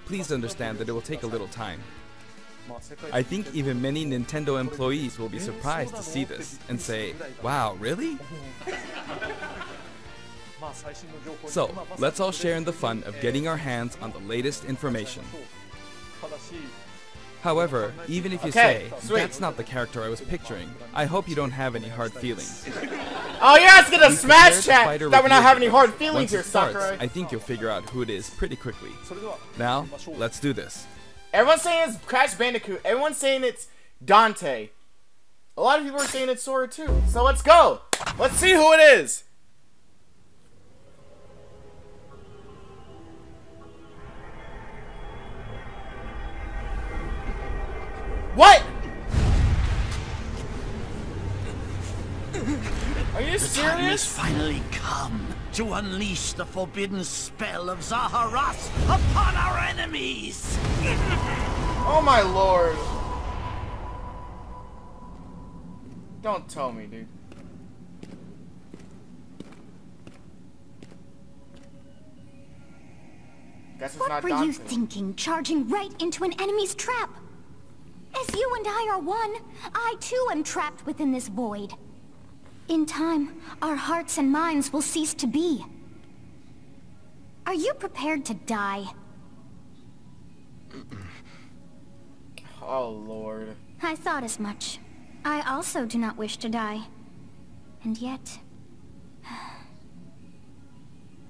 Please understand that it will take a little time. I think even many Nintendo employees will be surprised to see this and say, wow, really? So, let's all share in the fun of getting our hands on the latest information. However, even if you say, that's not the character I was picturing, I hope you don't have any hard feelings. Oh, you're asking a Smash chat that we're not having any hard feelings here, Sakurai. I think you'll figure out who it is pretty quickly. Now, let's do this. Everyone's saying it's Crash Bandicoot. Everyone's saying it's Dante. A lot of people are saying it's Sora too. So let's go. Let's see who it is. What? Are you serious? The time has finally come to unleash the forbidden spell of Zaharas upon our enemies! Oh my lord. Don't tell me, dude. Guess it's not What were you thinking, charging right into an enemy's trap? As you and I are one, I too am trapped within this void. In time, our hearts and minds will cease to be. Are you prepared to die? Oh, Lord. I thought as much. I also do not wish to die. And yet...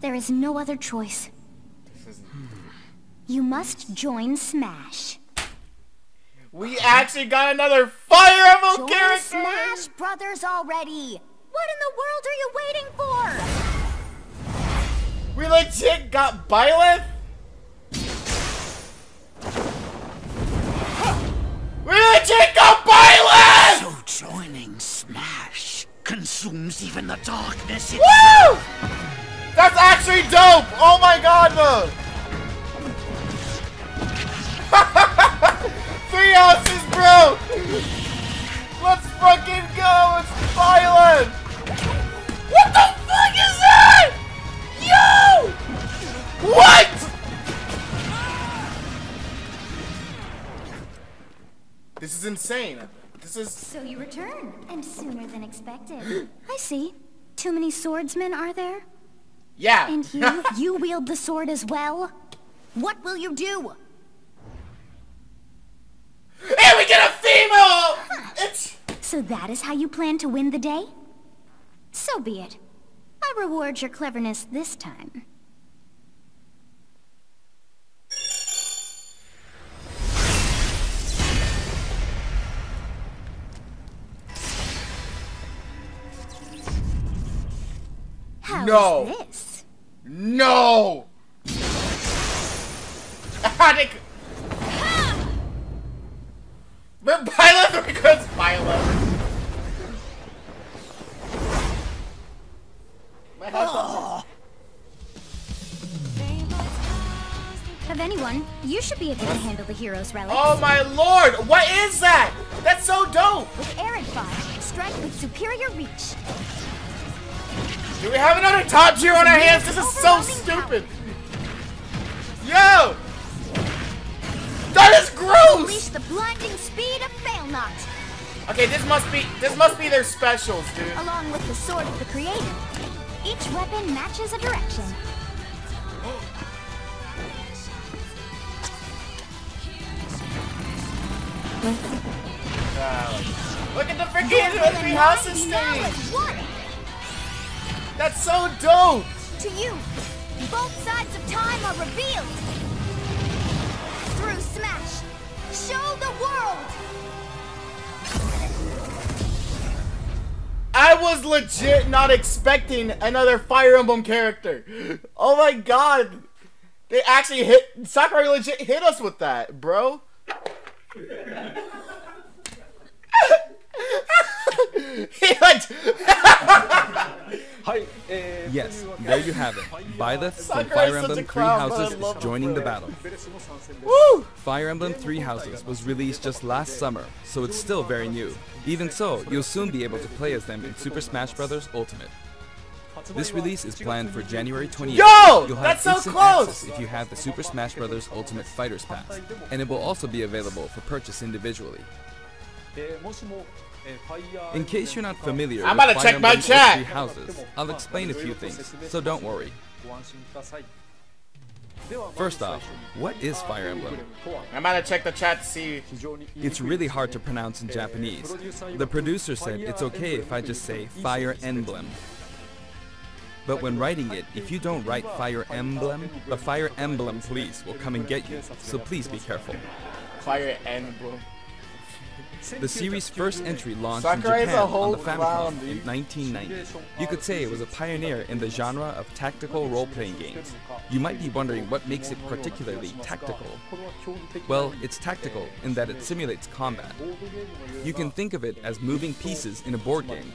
there is no other choice. You must join Smash. We actually got another Fire Emblem character! Smash Brothers already! What in the world are you waiting for? We legit got Byleth? We legit got Byleth! So joining Smash consumes even the darkness Woo! itself! That's actually dope! Oh my god, though! 3 Houses, bro! Let's fucking go! It's Byleth! What the fuck is that? Yo! What? This is insane. This is... So you return, and sooner than expected. I see. Too many swordsmen, are there? Yeah. And you wield the sword as well? What will you do? And we get a female! It's... So that is how you plan to win the day? So be it. I reward your cleverness this time. How is this? No! But Byleth becomes Byleth. Of anyone, you should be able to handle the hero's relics. Oh my lord! What is that? That's so dope! With arid fire, strike with superior reach. Do we have another top tier on our hands? This is so stupid! Yo! That is gross! Unleash the blinding speed of Failnaught. Okay, this must be their specials, dude. Along with the sword of the creator. Each weapon matches a direction. Look at the freaking Three Houses stage! That's so dope! To you, both sides of time are revealed. Through Smash, show the world! I was legit not expecting another Fire Emblem character. Oh my god. They actually Sakurai legit hit us with that, bro. Yes, there you have it. Byleth from Fire Emblem Three Houses is joining the battle. Woo! Fire Emblem Three Houses was released just last summer, so it's still very new. Even so, you'll soon be able to play as them in Super Smash Bros. Ultimate. This release is planned for January 28th. Yo! You'll have That's so instant close! access if you have the Super Smash Bros. Ultimate Fighters Pass, and it will also be available for purchase individually. In case you're not familiar I'm with about to Fire check my Emblem chat. Three Houses, I'll explain a few things, so don't worry. First off, what is Fire Emblem? I'm about to check the chat to see. It's really hard to pronounce in Japanese. The producer said it's okay if I just say Fire Emblem. But when writing it, if you don't write Fire Emblem, the Fire Emblem police will come and get you, so please be careful. Fire Emblem. The series' first entry launched Sakurai in is a Japan whole on the Famicom clown, in dude. 1990. You could say it was a pioneer in the genre of tactical role-playing games. You might be wondering what makes it particularly tactical. Well, it's tactical in that it simulates combat. You can think of it as moving pieces in a board game,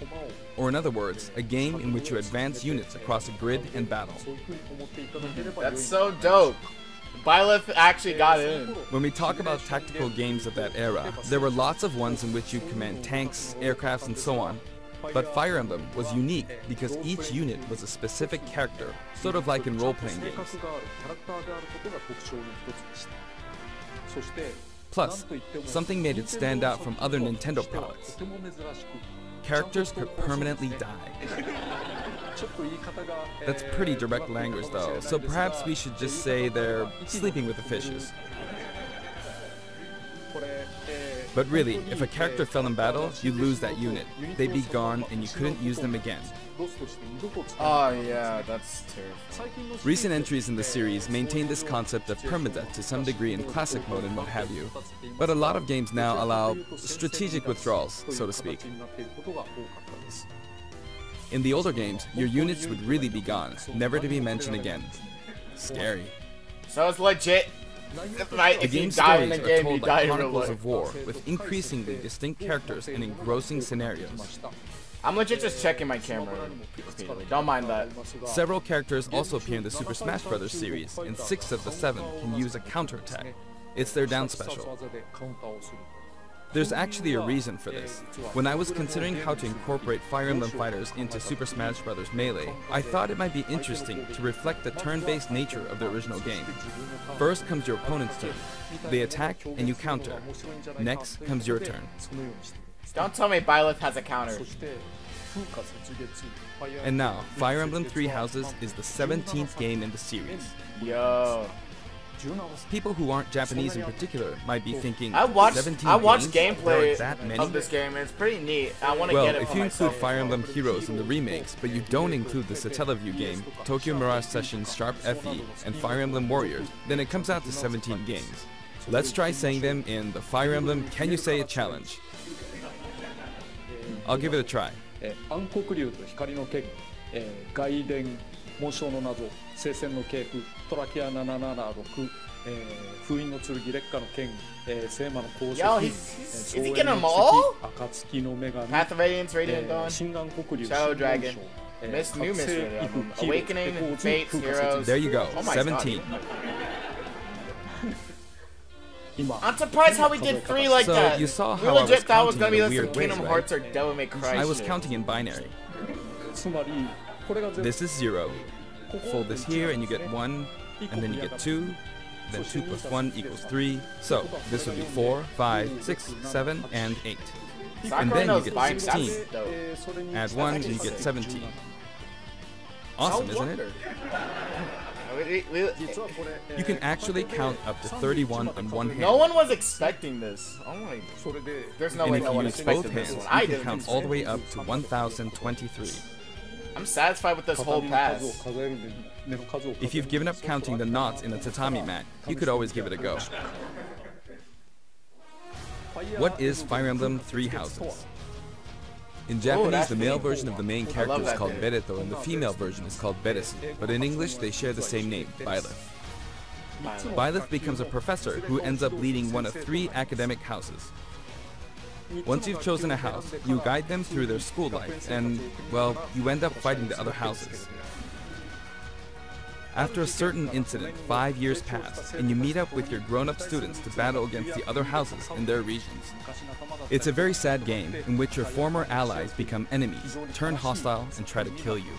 or in other words, a game in which you advance units across a grid and battle. That's so dope. Byleth actually got in. When we talk about tactical games of that era, there were lots of ones in which you command tanks, aircrafts, and so on. But Fire Emblem was unique because each unit was a specific character, sort of like in role-playing games. Plus, something made it stand out from other Nintendo products. Characters could permanently die. That's pretty direct language though, so perhaps we should just say they're sleeping with the fishes. But really, if a character fell in battle, you'd lose that unit. They'd be gone and you couldn't use them again. Oh yeah, that's terrible. Recent entries in the series maintain this concept of permadeath to some degree in classic mode and what have you, but a lot of games now allow strategic withdrawals, so to speak. In the older games, your units would really be gone, never to be mentioned again. Scary. So it's legit. The game's stories are told like chronicles of war, with increasingly distinct characters and engrossing scenarios. I'm legit just checking my camera repeatedly. Don't mind that. Several characters also appear in the Super Smash Bros. Series, and 6 of the 7 can use a counterattack. It's their down special. There's actually a reason for this. When I was considering how to incorporate Fire Emblem fighters into Super Smash Bros. Melee, I thought it might be interesting to reflect the turn-based nature of the original game. First comes your opponent's turn. They attack and you counter. Next comes your turn. Don't tell me Byleth has a counter. And now, Fire Emblem Three Houses is the 17th game in the series. Yo. People who aren't Japanese in particular might be thinking, I watched 17 gameplay games? There are that many? of this game. It's pretty neat. I want to Well, get it if for you myself. include Fire Emblem Heroes in the remakes, but you don't include the Satellaview game, Tokyo Mirage Session Sharp FE, and Fire Emblem Warriors, then it comes out to 17 games. Let's try saying them in the Fire Emblem Can You Say It challenge. I'll give it a try. 暗黒竜と光の剣、外伝、紋章の謎、聖戦の系譜、トラキア776、封印の剣、烈火の剣、聖魔の鉱石、 Yo, is he getting them all? 暁の女神、 Path of Radiance, Radiant Dawn, 心眼黒竜、 Shadow Dragon, 新 Miss 眼 New 章、 Mystery Album, Awakening, Fates, Heroes. There you go, Oh my 17. I'm surprised how we did 3 like So, that. you saw We how I was legit thought it was counting gonna in be a like some weird way, Kingdom right? Hearts or Devil May Cry I was shit. counting in binary. つまりこれが全部 This is 0. Fold this here and you get 1, and then you get 2, then 2 plus 1 equals 3. So, this would be 4, 5, 6, 7, and 8. And Sakurai then you knows get buying 16. stats, though. それに Add 1 and you get 17. Awesome, isn't it?実はこれ You can actually count up to 31 on one hand. No one was expecting this. Oh my. それで There's no And way if no you one use both expected this hands, one. I you can didn't. count all the way up to 1023. I'm satisfied with this whole 畳の数を pass. 数える目の数を数える If you've given up counting the knots in a tatami mat, you could always give it a go. What is Fire Emblem Three Houses? In Japanese, that's the male pretty version of the main character is that called name. Bereto and the female version is called Beresu, but in English they share the same name, Byleth. Byleth becomes a professor who ends up leading one of 3 academic houses. Once you've chosen a house, you guide them through their school life, and, well, you end up fighting the other houses. After a certain incident, 5 years pass, and you meet up with your grown-up students to battle against the other houses in their regions. It's a very sad game in which your former allies become enemies, turn hostile, and try to kill you.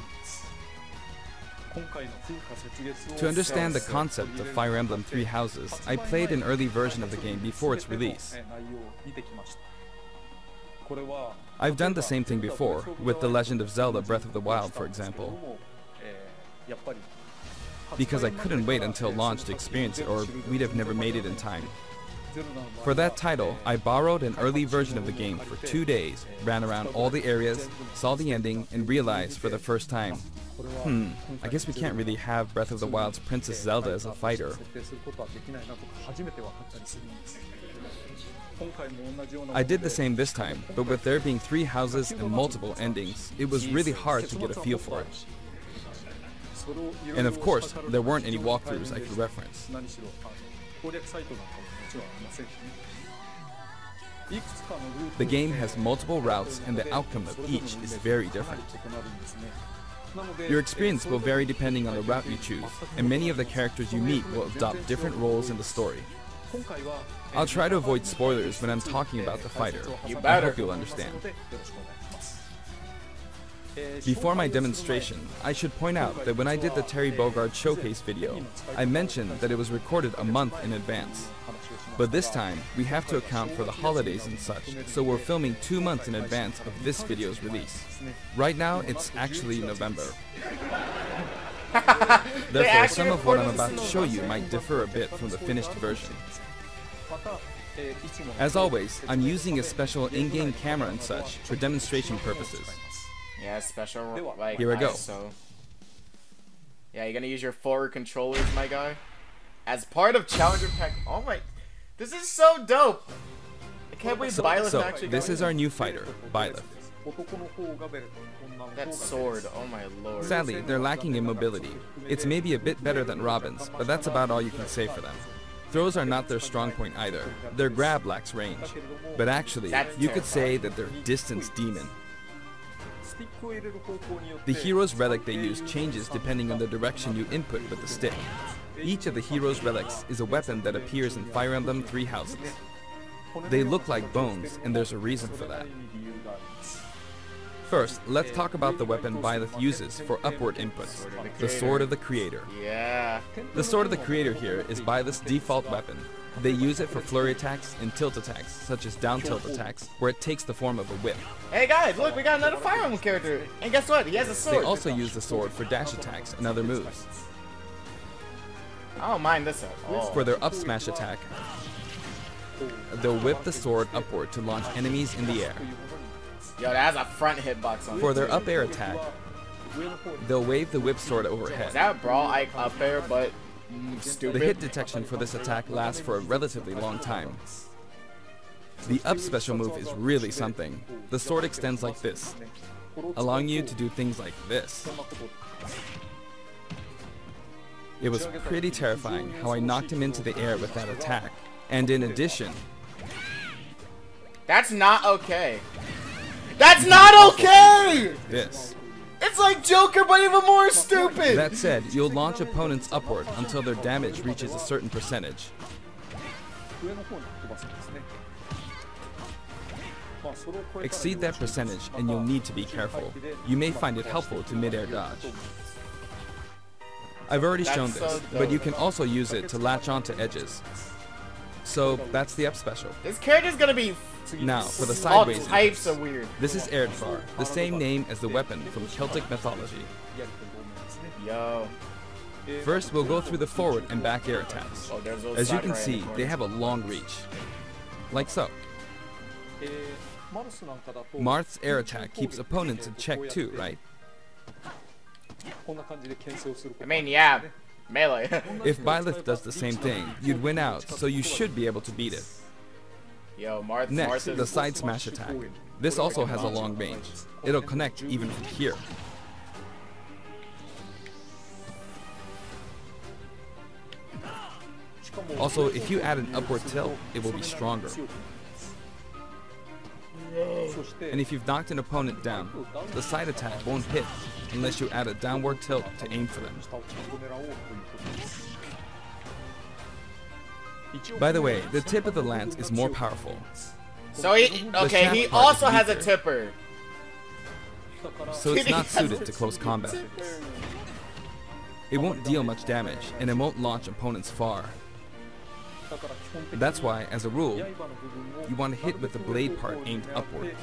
To understand the concept of Fire Emblem Three Houses, I played an early version of the game before its release. I've done the same thing before, with The Legend of Zelda Breath of the Wild, for example, because I couldn't wait until launch to experience it, or we'd have never made it in time. For that title, I borrowed an early version of the game for 2 days, ran around all the areas, saw the ending, and realized for the first time, I guess we can't really have Breath of the Wild's Princess Zelda as a fighter. I did the same this time, but with there being 3 houses and multiple endings, it was really hard to get a feel for it. And of course, there weren't any walkthroughs I could reference. The game has multiple routes and the outcome of each is very different. Your experience will vary depending on the route you choose, and many of the characters you meet will adopt different roles in the story. I'll try to avoid spoilers when I'm talking about the fighter. I hope you'll understand. Before my demonstration, I should point out that when I did the Terry Bogard showcase video, I mentioned that it was recorded a month in advance. But this time, we have to account for the holidays and such, so we're filming 2 months in advance of this video's release. Right now, it's actually November. Therefore, some of what I'm about to show you might differ a bit from the finished version. As always, I'm using a special in-game camera and such for demonstration purposes. Yeah, special, like, here we go. ISO. Yeah, you're gonna use your forward controllers, my guy. As part of Challenger Pack. Oh my, this is so dope. I can't believe Byleth actually. This is our new fighter, Byleth. That sword, oh my lord. Sadly, they're lacking in mobility. It's maybe a bit better than Robin's, but that's about all you can say for them. Throws are not their strong point either. Their grab lacks range. But actually, you could say that they're distance demon. The hero's relic they use changes depending on the direction you input with the stick. Each of the hero's relics is a weapon that appears in Fire Emblem Three Houses. They look like bones, and there's a reason for that. First, let's talk about the weapon Byleth uses for upward inputs, the Sword of the Creator. Yeah. The Sword of the Creator here is Byleth's default weapon. They use it for flurry attacks and tilt attacks, such as down tilt attacks, where it takes the form of a whip. Hey guys, look, we got another Fire Emblem character. And guess what? He has a sword. They also use the sword for dash attacks and other moves. I don't mind this one. For their up smash attack, they'll whip the sword upward to launch enemies in the air. Yo, that has a front hitbox on it. For their up air attack, they'll wave the whip sword overhead. Is that Brawl Ike up air, but stupid? The hit detection for this attack lasts for a relatively long time. The up special move is really something. The sword extends like this, allowing you to do things like this. It was pretty terrifying how I knocked him into the air with that attack. And in addition... That's not okay. That's not okay! This. It's like Joker, but even more stupid! That said, you'll launch opponents upward until their damage reaches a certain percentage. Exceed that percentage and you'll need to be careful. You may find it helpful to mid-air dodge. I've already shown this, but you can also use it to latch onto edges. So that's the up special. This character's gonna be now for the sideways. All types of weird. This is Erdfar, the same name as the weapon from Celtic mythology. Yo. First, we'll go through the forward and back air attacks. As you can see, they have a long reach, like so. Marth's air attack keeps opponents in check too, right? I mean, yeah, melee. If Byleth does the same thing, you'd win out, so you should be able to beat it. Yo, Marth. Next, the side smash attack. This also has a long range. It'll connect even from here. Also, if you add an upward tilt, it will be stronger. And if you've knocked an opponent down, the side attack won't hit unless you add a downward tilt to aim for them. By the way, the tip of the lance is more powerful. So he also has a tipper. So it's not suited to close combat. It won't deal much damage, and it won't launch opponents far. That's why, as a rule, you want to hit with the blade part aimed upward.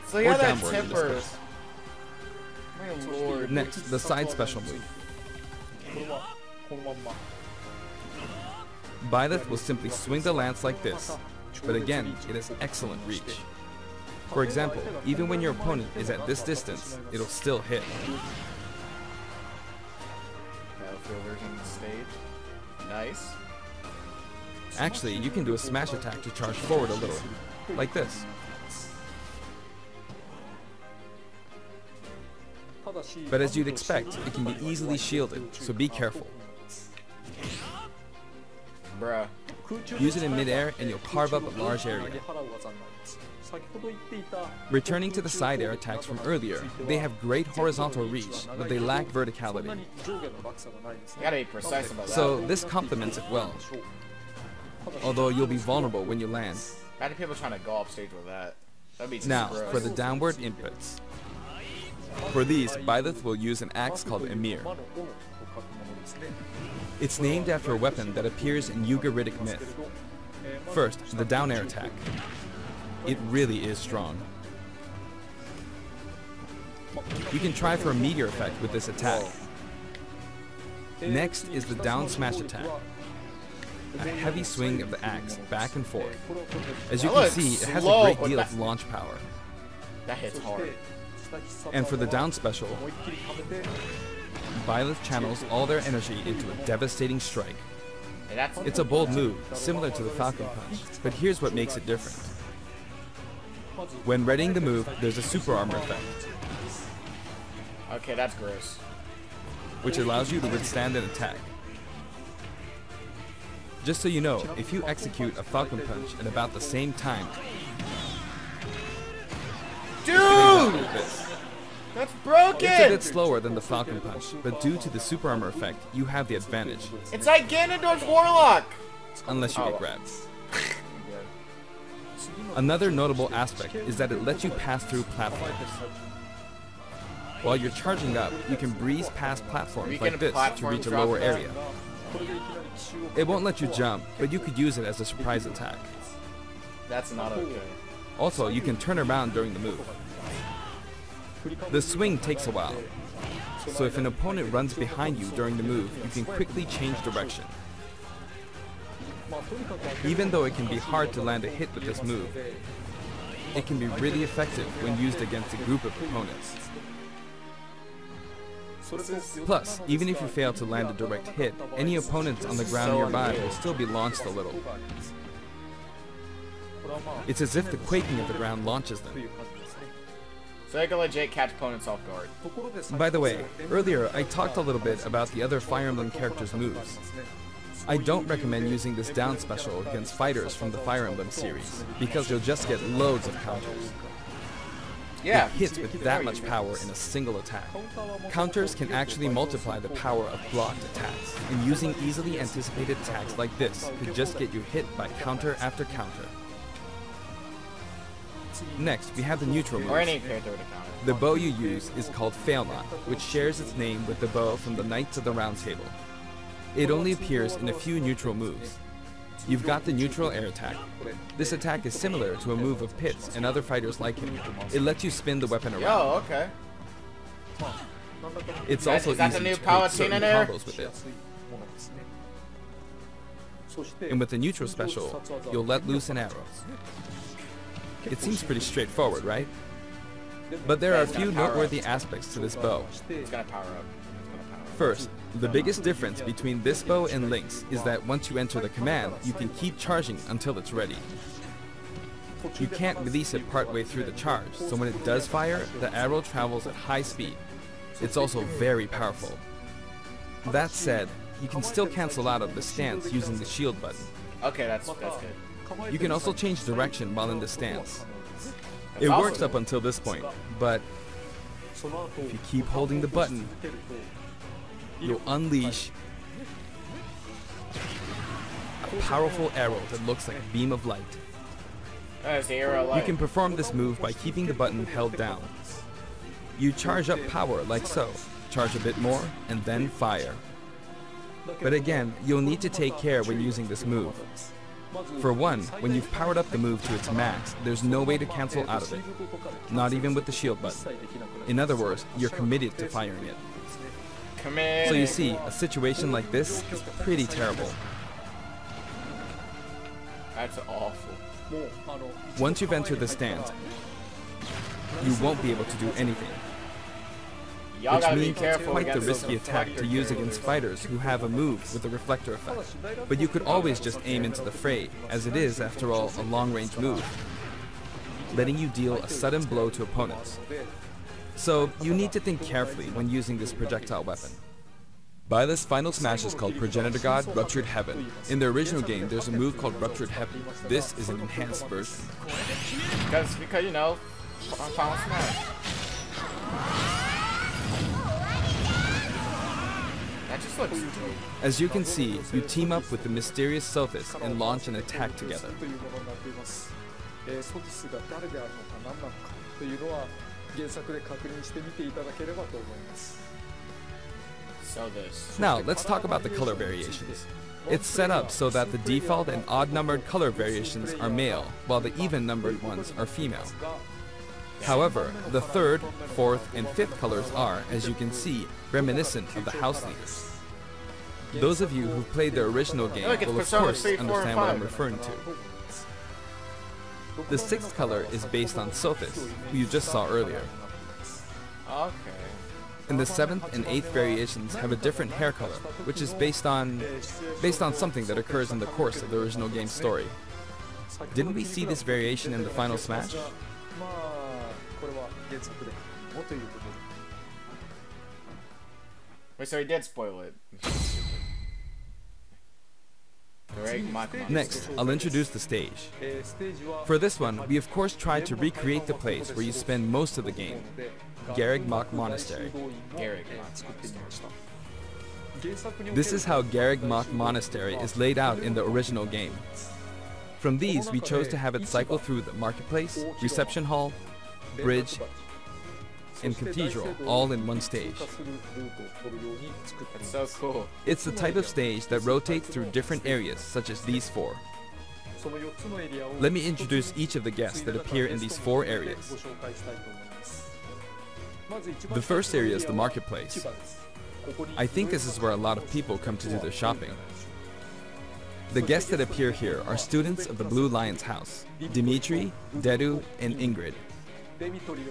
So yeah, that downward in this temper. case. My lord. Next, the side special move. Byleth will simply swing the lance like this, but again, it has excellent reach. For example, even when your opponent is at this distance, it'll still hit. Battlefield version of the stage. Nice. Actually, you can do a smash attack to charge forward a little, like this. But as you'd expect, it can be easily shielded, so be careful. Bruh. Use it in midair and you'll carve up a large area. Returning to the side air attacks from earlier, they have great horizontal reach, but they lack verticality. You gotta be precise about that. So this complements it well, although you'll be vulnerable when you land. How many people trying to go off stage with that? That'd be Now, gross. for the downward inputs. For these, Byleth will use an axe called Emir. It's named after a weapon that appears in Ugaritic myth. First, the down air attack. It really is strong. You can try for a meteor effect with this attack. Next is the down smash attack. A heavy swing of the axe back and forth. As you can see, it has a great deal of launch power. That hits hard. And for the down special, Byleth channels all their energy into a devastating strike. It's a bold move, similar to the Falcon Punch, but here's what makes it different. When readying the move, there's a super armor effect, Okay, that's gross. which allows you to withstand an attack. Just so you know, if you execute a Falcon Punch at about the same time, Dude! like this. That's broken! It's a bit slower than the Falcon Punch, but due to the super armor effect, you have the advantage, It's like Ganondorf's Warlock! unless you get grabbed. Another notable aspect is that it lets you pass through platforms. While you're charging up, you can breeze past platforms like this to reach a lower area. It won't let you jump, but you could use it as a surprise attack. That's not okay. Also, you can turn around during the move. The swing takes a while, so if an opponent runs behind you during the move, you can quickly change direction. Even though it can be hard to land a hit with this move, it can be really effective when used against a group of opponents. Plus, even if you fail to land a direct hit, any opponents on the ground nearby will still be launched a little. It's as if the quaking of the ground launches them. So they can legit catch opponents off guard. By the way, earlier I talked a little bit about the other Fire Emblem characters' moves. I don't recommend using this down special against fighters from the Fire Emblem series, because you'll just get loads of counters. Yeah. It hits with that much power in a single attack. Counters can actually multiply the power of blocked attacks, and using easily anticipated attacks like this could just get you hit by counter after counter. Next, we have the neutral Or any moves. character with a counter. The bow you use is called Failnaught, which shares its name with the bow from the Knights of the Round Table. It only appears in a few neutral moves. You've got the neutral air attack. This attack is similar to a move of Pit's and other fighters like him. It lets you spin the weapon around. Yo, okay. It's also Is that easy the new to create Palutena certain there? combos with it. And with the neutral special, you'll let loose an arrow. It seems pretty straightforward, right? But there are a few noteworthy aspects to this bow. It's gonna power up. It's gonna power up. First, the biggest difference between this bow and Link's is that once you enter the command, you can keep charging until it's ready. You can't release it partway through the charge, so when it does fire, the arrow travels at high speed. It's also very powerful. That said, you can still cancel out of the stance using the shield button. Okay, that's good. You can also change direction while in the stance. It awesome. works up until this point, but if you keep holding the button, you'll unleash a powerful arrow that looks like a beam of light. There's the arrow light. You can perform this move by keeping the button held down. You charge up power like so, charge a bit more, and then fire. But again, you'll need to take care when using this move. For one, when you've powered up the move to its max, there's no way to cancel out of it. Not even with the shield button. In other words, you're committed to firing it. So you see, a situation like this is pretty terrible. That's awful. Once you've entered the stance, you won't be able to do anything. Which means it's quite the risky attack to use against fighters who have a move with a reflector effect. But you could always just aim into the fray, as it is, after all, a long-range move, letting you deal a sudden blow to opponents. So you need to think carefully when using this projectile weapon. Byleth's final smash is called Progenitor God Ruptured Heaven. In the original game, there's a move called Ruptured Heaven. This is an enhanced version. Because you know, final smash. That just looks dope. As you can see, you team up with the mysterious Sophis and launch an attack together. Now, let's talk about the color variations. It's set up so that the default and odd-numbered color variations are male, while the even-numbered ones are female. However, the third, fourth, and fifth colors are, as you can see, reminiscent of the house leaders. Those of you who've played the original game will of course understand what I'm referring to. The sixth color is based on Sophis, who you just saw earlier. Okay. And the seventh and eighth variations have a different hair color, which is based on something that occurs in the course of the original game's story. Didn't we see this variation in the final smash? Wait, so he did spoil it. Next, I'll introduce the stage. For this one, we of course tried to recreate the place where you spend most of the game, Garreg Mach Monastery. This is how Garreg Mach Monastery is laid out in the original game. From these, we chose to have it cycle through the marketplace, reception hall, bridge, and cathedral, all in one stage. That's so cool. It's the type of stage that rotates through different areas, such as these four. Let me introduce each of the guests that appear in these four areas. The first area is the marketplace. I think this is where a lot of people come to do their shopping. The guests that appear here are students of the Blue Lion's house, Dimitri, Dedu, and Ingrid.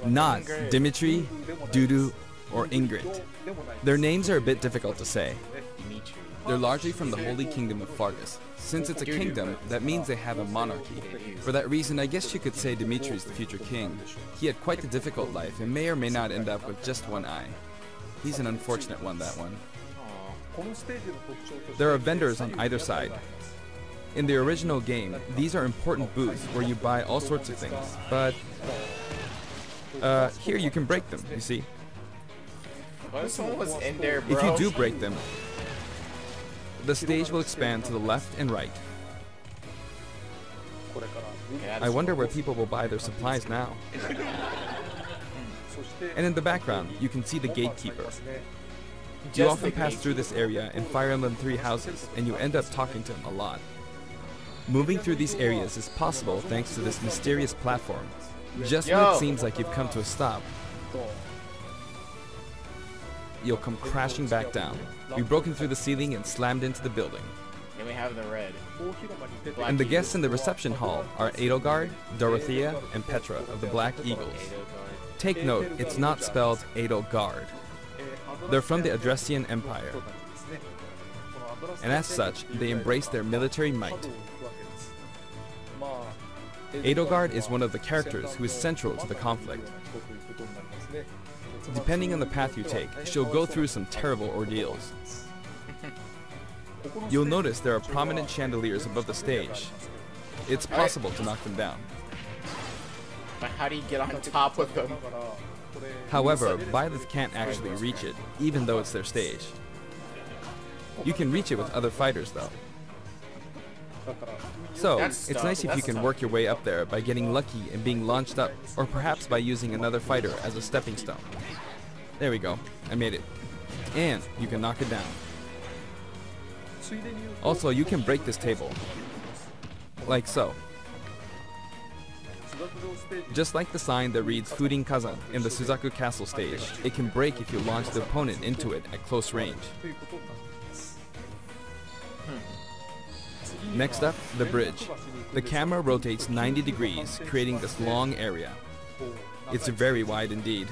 Not Dimitri, Dudu, or Ingrid. Their names are a bit difficult to say. They're largely from the Holy Kingdom of Fargus. Since it's a kingdom, that means they have a monarchy. For that reason, I guess you could say Dimitri's the future king. He had quite the difficult life and may or may not end up with just one eye. He's an unfortunate one, that one. There are vendors on either side. In the original game, these are important booths where you buy all sorts of things, but here you can break them, you see. What if someone was in there, bro? If you do break them, the stage will expand to the left and right. I wonder where people will buy their supplies now. And in the background, you can see the gatekeeper. You often pass through this area in Fire Emblem Three Houses, and you end up talking to him a lot. Moving through these areas is possible thanks to this mysterious platform. Just when it seems like you've come to a stop, you'll come crashing back down. We've broken through the ceiling and slammed into the building. Then we have the red. And the guests in the reception hall are Edelgard, Dorothea, and Petra of the Black Eagles. Take note, it's not spelled Edelgard. They're from the Adressian Empire. And as such, they embrace their military might. Edelgard is one of the characters who is central to the conflict. Depending on the path you take, she'll go through some terrible ordeals. You'll notice there are prominent chandeliers above the stage. It's possible to knock them down. But how do you get on top of them? However, Byleth can't actually reach it, even though it's their stage. You can reach it with other fighters, though. So, it's nice if you can work your way up there by getting lucky and being launched up, or perhaps by using another fighter as a stepping stone. There we go, I made it. and you can knock it down. Also, you can break this table. Like so. Just like the sign that reads Furin Kazan in the Suzaku Castle stage, it can break if you launch the opponent into it at close range. Next up, the bridge. The camera rotates 90 degrees, creating this long area. It's very wide indeed.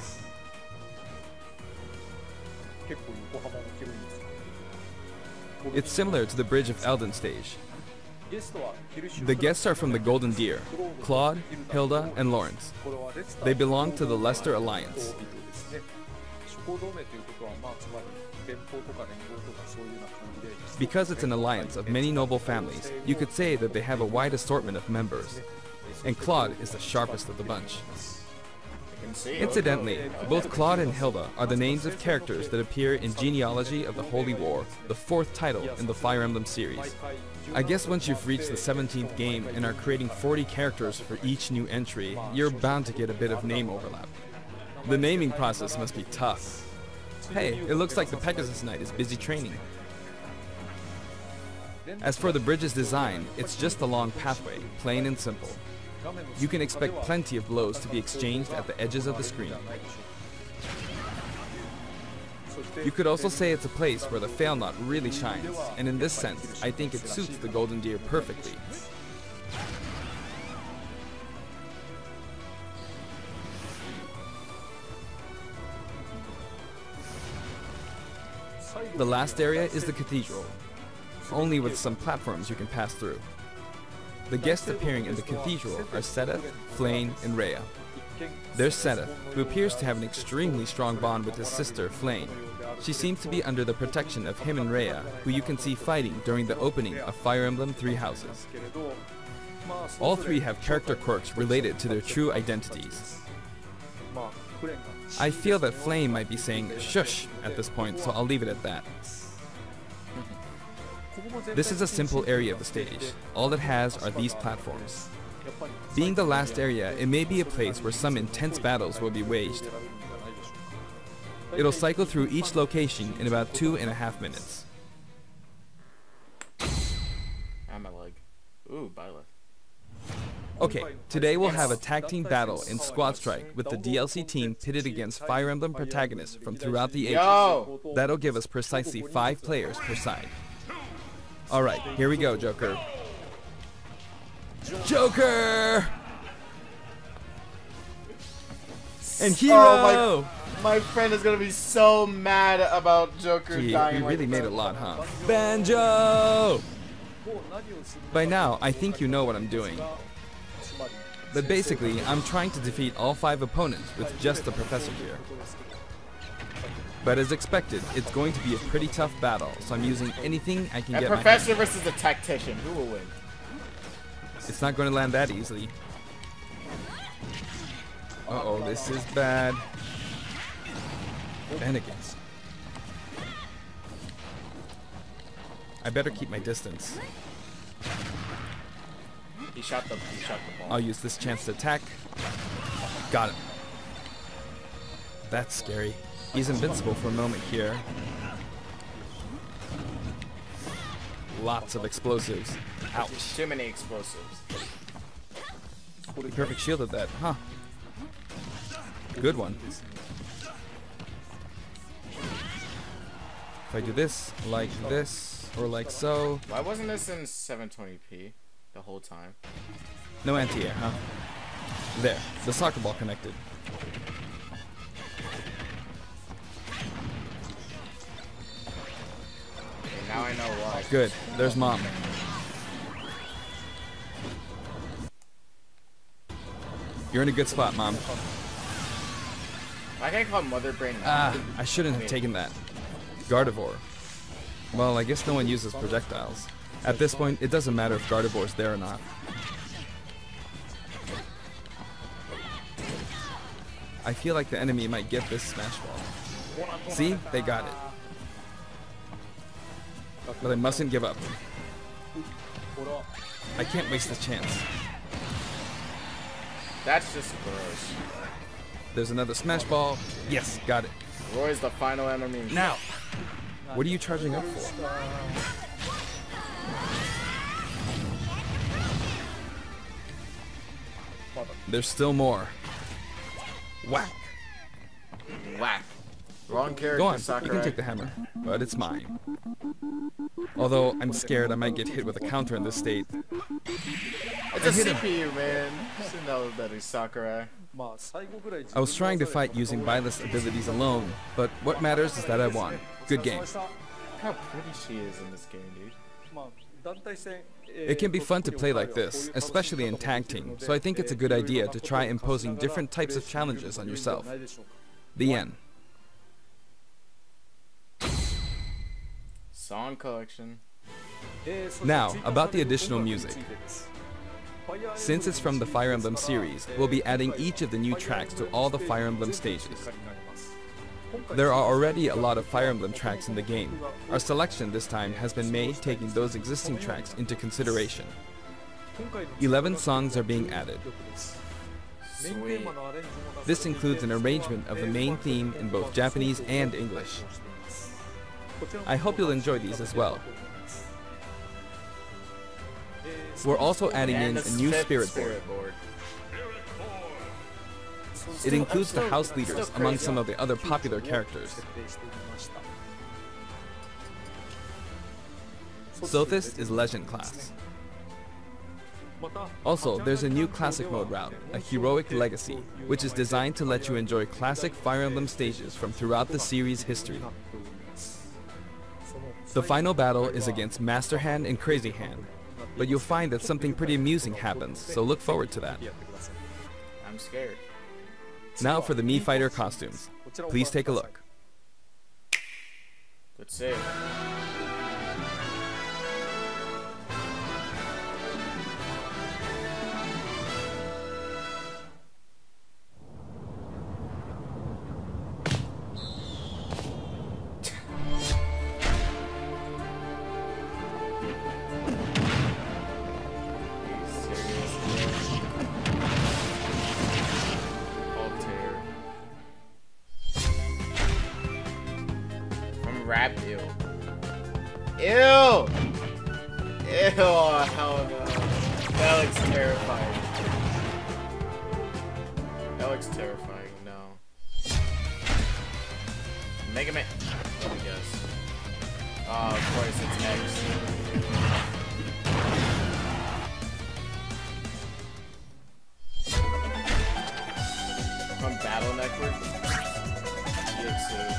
It's similar to the bridge of Elden stage. The guests are from the Golden Deer, Claude, Hilda, and Lawrence. They belong to the Leicester Alliance. Because it's an alliance of many noble families, you could say that they have a wide assortment of members. And Claude is the sharpest of the bunch. Incidentally, both Claude and Hilda are the names of characters that appear in Genealogy of the Holy War, the 4th title in the Fire Emblem series. I guess once you've reached the 17th game and are creating 40 characters for each new entry, you're bound to get a bit of name overlap. The naming process must be tough. Hey, it looks like the Pegasus Knight is busy training. As for the bridge's design, it's just a long pathway, plain and simple. You can expect plenty of blows to be exchanged at the edges of the screen. You could also say it's a place where the fail knot really shines, and in this sense, I think it suits the Golden Deer perfectly. The last area is the cathedral, only with some platforms you can pass through. The guests appearing in the cathedral are Sedith, Flayn, and Rhea. There's Sedith, who appears to have an extremely strong bond with his sister, Flayn. She seems to be under the protection of him and Rhea, who you can see fighting during the opening of Fire Emblem Three Houses. All three have character quirks related to their true identities. I feel that Flayn might be saying shush at this point, so I'll leave it at that. This is a simple area of the stage. All it has are these platforms. Being the last area, it may be a place where some intense battles will be waged. It'll cycle through each location in about 2.5 minutes. And my leg. Ooh, Byleth. Okay, today we'll have a tag team battle in Squad Strike with the DLC team pitted against Fire Emblem protagonists from throughout the ages. Yo! That'll give us precisely 5 players per side. Alright, here we go, Joker. Joker! And Hero! Oh, my friend is gonna be so mad about Joker dying. We really made it a lot, huh? Banjo! By now, I think you know what I'm doing. But basically, I'm trying to defeat all 5 opponents with just the Professor here. But as expected, it's going to be a pretty tough battle, so I'm using anything I can get my hands on. Professor versus the Tactician, who will win? It's not going to land that easily. Uh-oh, this is bad. Finnegan. I better keep my distance. He shot the ball. I'll use this chance to attack. Got him. That's scary. He's invincible for a moment here. Lots of explosives. Ouch. Too many explosives. Perfect shielded that, huh? Good one. If I do this, or like so. Why wasn't this in 720p the whole time? No anti-air, huh? There, the soccer ball connected. Okay, now I know why. Good, there's Mom. You're in a good spot, Mom. Why can't I call Mother Brain? I shouldn't have taken that. Gardevoir. Well, I guess no one uses projectiles. At this point, it doesn't matter if Gardevoir's there or not. I feel like the enemy might get this smash ball. See? They got it. But I mustn't give up. I can't waste this chance. That's just gross. There's another smash ball. Yes, got it. Roy's the final enemy. Now! What are you charging up for? There's still more. Whack. Whack. Wrong character, Go on, Sakurai. you can take the hammer, but it's mine. Although I'm scared I might get hit with a counter in this state. It's a CPU, man. You should know better, Sakurai. I was trying to fight using Byleth's abilities alone, but what matters is that I won. Good game. Look how pretty she is in this game, dude. It can be fun to play like this, especially in tag team, so I think it's a good idea to try imposing different types of challenges on yourself. The end. Song collection. Now, about the additional music. Since it's from the Fire Emblem series, we'll be adding each of the new tracks to all the Fire Emblem stages. There are already a lot of Fire Emblem tracks in the game. Our selection this time has been made taking those existing tracks into consideration. 11 songs are being added. Sweet. This includes an arrangement of the main theme in both Japanese and English. I hope you'll enjoy these as well. We're also adding in a new spirit board. It includes the house leaders among some of the other popular characters. Sothis is Legend class. Also, there's a new classic mode route, a Heroic Legacy, which is designed to let you enjoy classic Fire Emblem stages from throughout the series' history. The final battle is against Master Hand and Crazy Hand, but you'll find that something pretty amusing happens, so look forward to that. I'm scared. Now for the Mii Fighter costumes. Please take a look. Let's see. Rap, ew. Ew! Ew, hell no. That looks terrifying. That looks terrifying, no. Mega Man. Let me guess. Oh, of course, it's X. From Battle Network? EXE.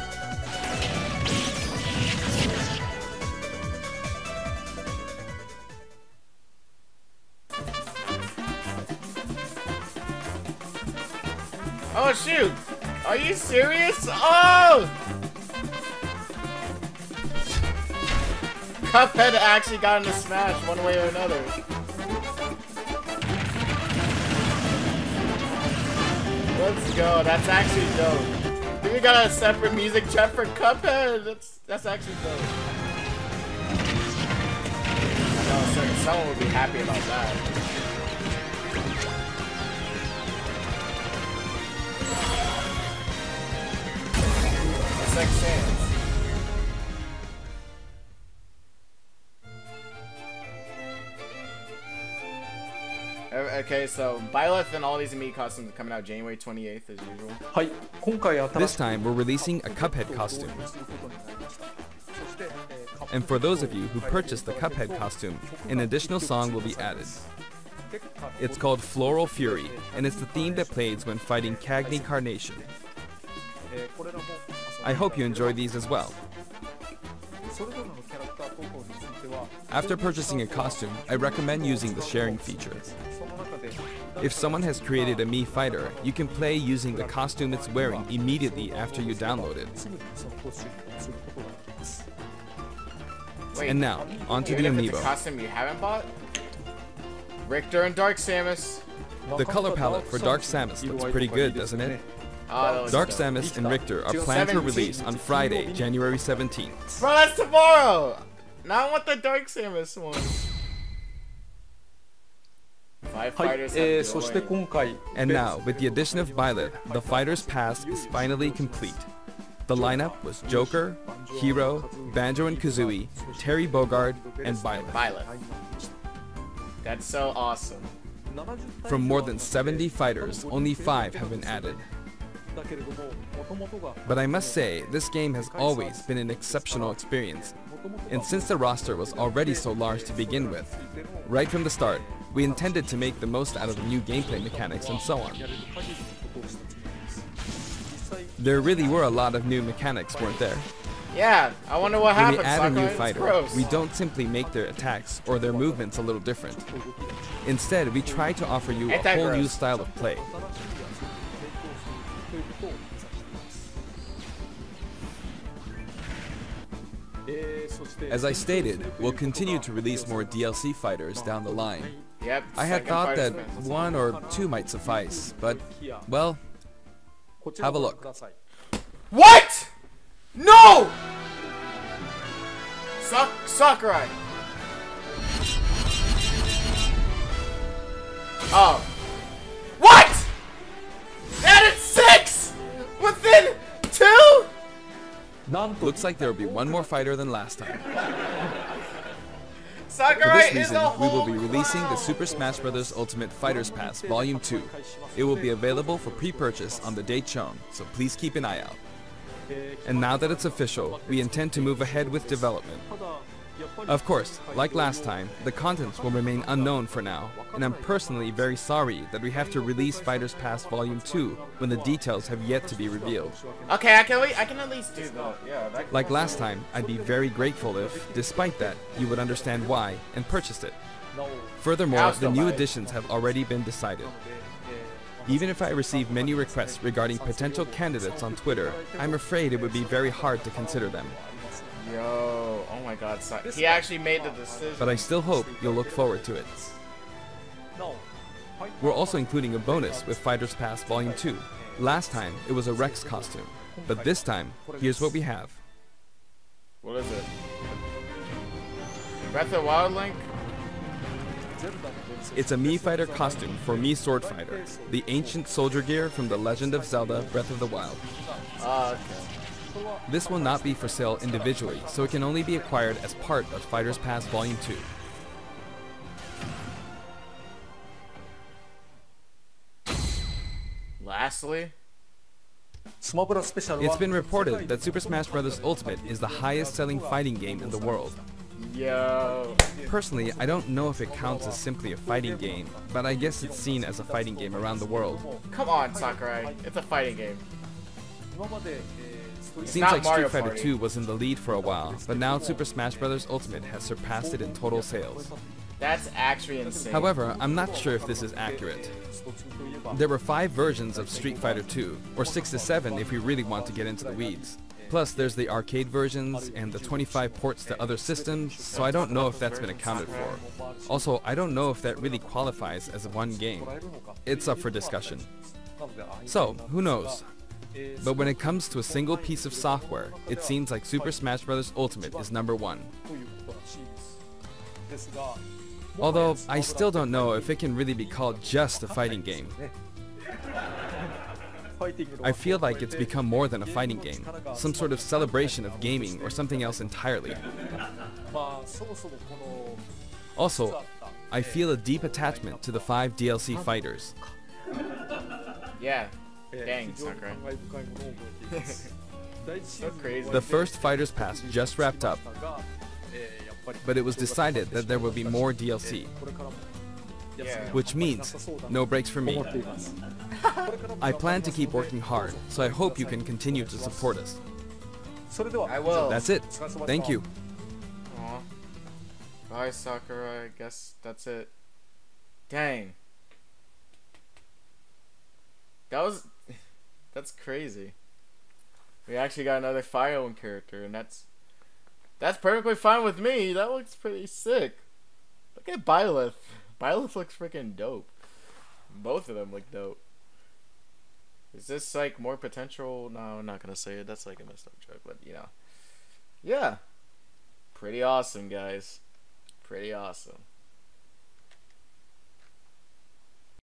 Oh shoot! Are you serious? Oh! Cuphead actually got into Smash one way or another. Let's go. That's actually dope. We got a separate music chat for Cuphead. That's actually dope. I know someone would be happy about that. Sex Sands. Okay, so Byleth and all these Mii costumes are coming out January 28th as usual. This time we're releasing a Cuphead costume. And for those of you who purchased the Cuphead costume, an additional song will be added. It's called Floral Fury, and it's the theme that plays when fighting Cagney Carnation. I hope you enjoy these as well. After purchasing a costume, I recommend using the sharing feature. If someone has created a Mii Fighter, you can play using the costume it's wearing immediately after you download it. Wait, and now, onto the amiibo. The costume you haven't bought? Richter and Dark Samus. The color palette for Dark Samus looks pretty good, doesn't it? Dark Samus and Richter are planned for release on Friday, January 17th. Bro, that's tomorrow! Now I want the Dark Samus one. 5 fighters have And now, with the addition of Byleth, the Fighter's Pass is finally complete. The lineup was Joker, Hero, Banjo and Kazooie, Terry Bogard, and Byleth. Byleth. That's so awesome. From more than 70 fighters, only 5 have been added. But I must say, this game has always been an exceptional experience. And since the roster was already so large to begin with, right from the start, we intended to make the most out of the new gameplay mechanics and so on. There really were a lot of new mechanics, weren't there? Yeah, I wonder what When happened. we add a new Sakurai. It's fighter, gross. we don't simply make their attacks or their movements a little different. Instead, we try to offer you Ain't a that whole new gross? style of play. As I stated, we'll continue to release more DLC fighters down the line. Yep. I had second thought fighter that smash. 1 or 2 might suffice, but, well, have a look. What? No! Sakurai. Oh. What? Added 6 within 2? Looks like there will be 1 more fighter than last time. For Sakurai this is reason, a we will whole be releasing the clown. Super Smash Bros. Ultimate Fighters Pass Volume 2. It will be available for pre-purchase on the date shown, so please keep an eye out. And now that it's official, we intend to move ahead with development. Of course, like last time, the contents will remain unknown for now, and I'm personally very sorry that we have to release Fighters Pass Volume 2 when the details have yet to be revealed. Okay, I can at least do that. Yeah, that Like last time, I'd be very grateful if, despite that, you would understand why and purchase it. Furthermore, I'll the still new buy it. additions have already been decided. Even if I receive many requests regarding potential candidates on Twitter, I'm afraid it would be very hard to consider them. Yo, oh my god, he actually made the decision. But I still hope you'll look forward to it. We're also including a bonus with Fighters Pass Volume 2. Last time, it was a Rex costume. But this time, here's what we have. What is it? Breath of the Wild Link? It's a Mii Fighter costume for Mii Sword Fighter, the ancient soldier gear from The Legend of Zelda Breath of the Wild. Okay. This will not be for sale individually, so it can only be acquired as part of Fighters Pass Volume 2. Lastly, It's been reported that Super Smash Bros. Ultimate is the highest selling fighting game in the world. yo. Personally, I don't know if it counts as simply a fighting game, but I guess it's seen as a fighting game around the world. Come on, Sakurai. It's a fighting game. Seems not like Mario Street Fighter Party. 2 was in the lead for a while, but now Super Smash Bros. Ultimate has surpassed it in total sales. That's actually insane. However, I'm not sure if this is accurate. There were 5 versions of Street Fighter 2, or 6 to 7 if we really want to get into the weeds. Plus, there's the arcade versions and the 25 ports to other systems, so I don't know if that's been accounted for. Also, I don't know if that really qualifies as one game. It's up for discussion. So, who knows? But when it comes to a single piece of software, it seems like Super Smash Bros. Ultimate is #1. Although, I still don't know if it can really be called just a fighting game. I feel like it's become more than a fighting game, some sort of celebration of gaming or something else entirely. Also, I feel a deep attachment to the 5 DLC fighters. Yeah. Dang, Sakurai. So crazy. The first Fighters Pass just wrapped up, but it was decided that there will be more DLC, Yeah. which means no breaks for me. I plan to keep working hard, so I hope you can continue to support us. I will. That's it. Thank you. Aw. Bye, Sakurai. I guess that's it. Dang. That's crazy. We actually got another Fire Emblem character, and that's perfectly fine with me. That looks pretty sick. Look at Byleth. Byleth looks freaking dope. Both of them look dope. Is this like more potential? No, I'm not gonna say it. That's like a messed up joke, but you know. Yeah. Pretty awesome, guys. Pretty awesome.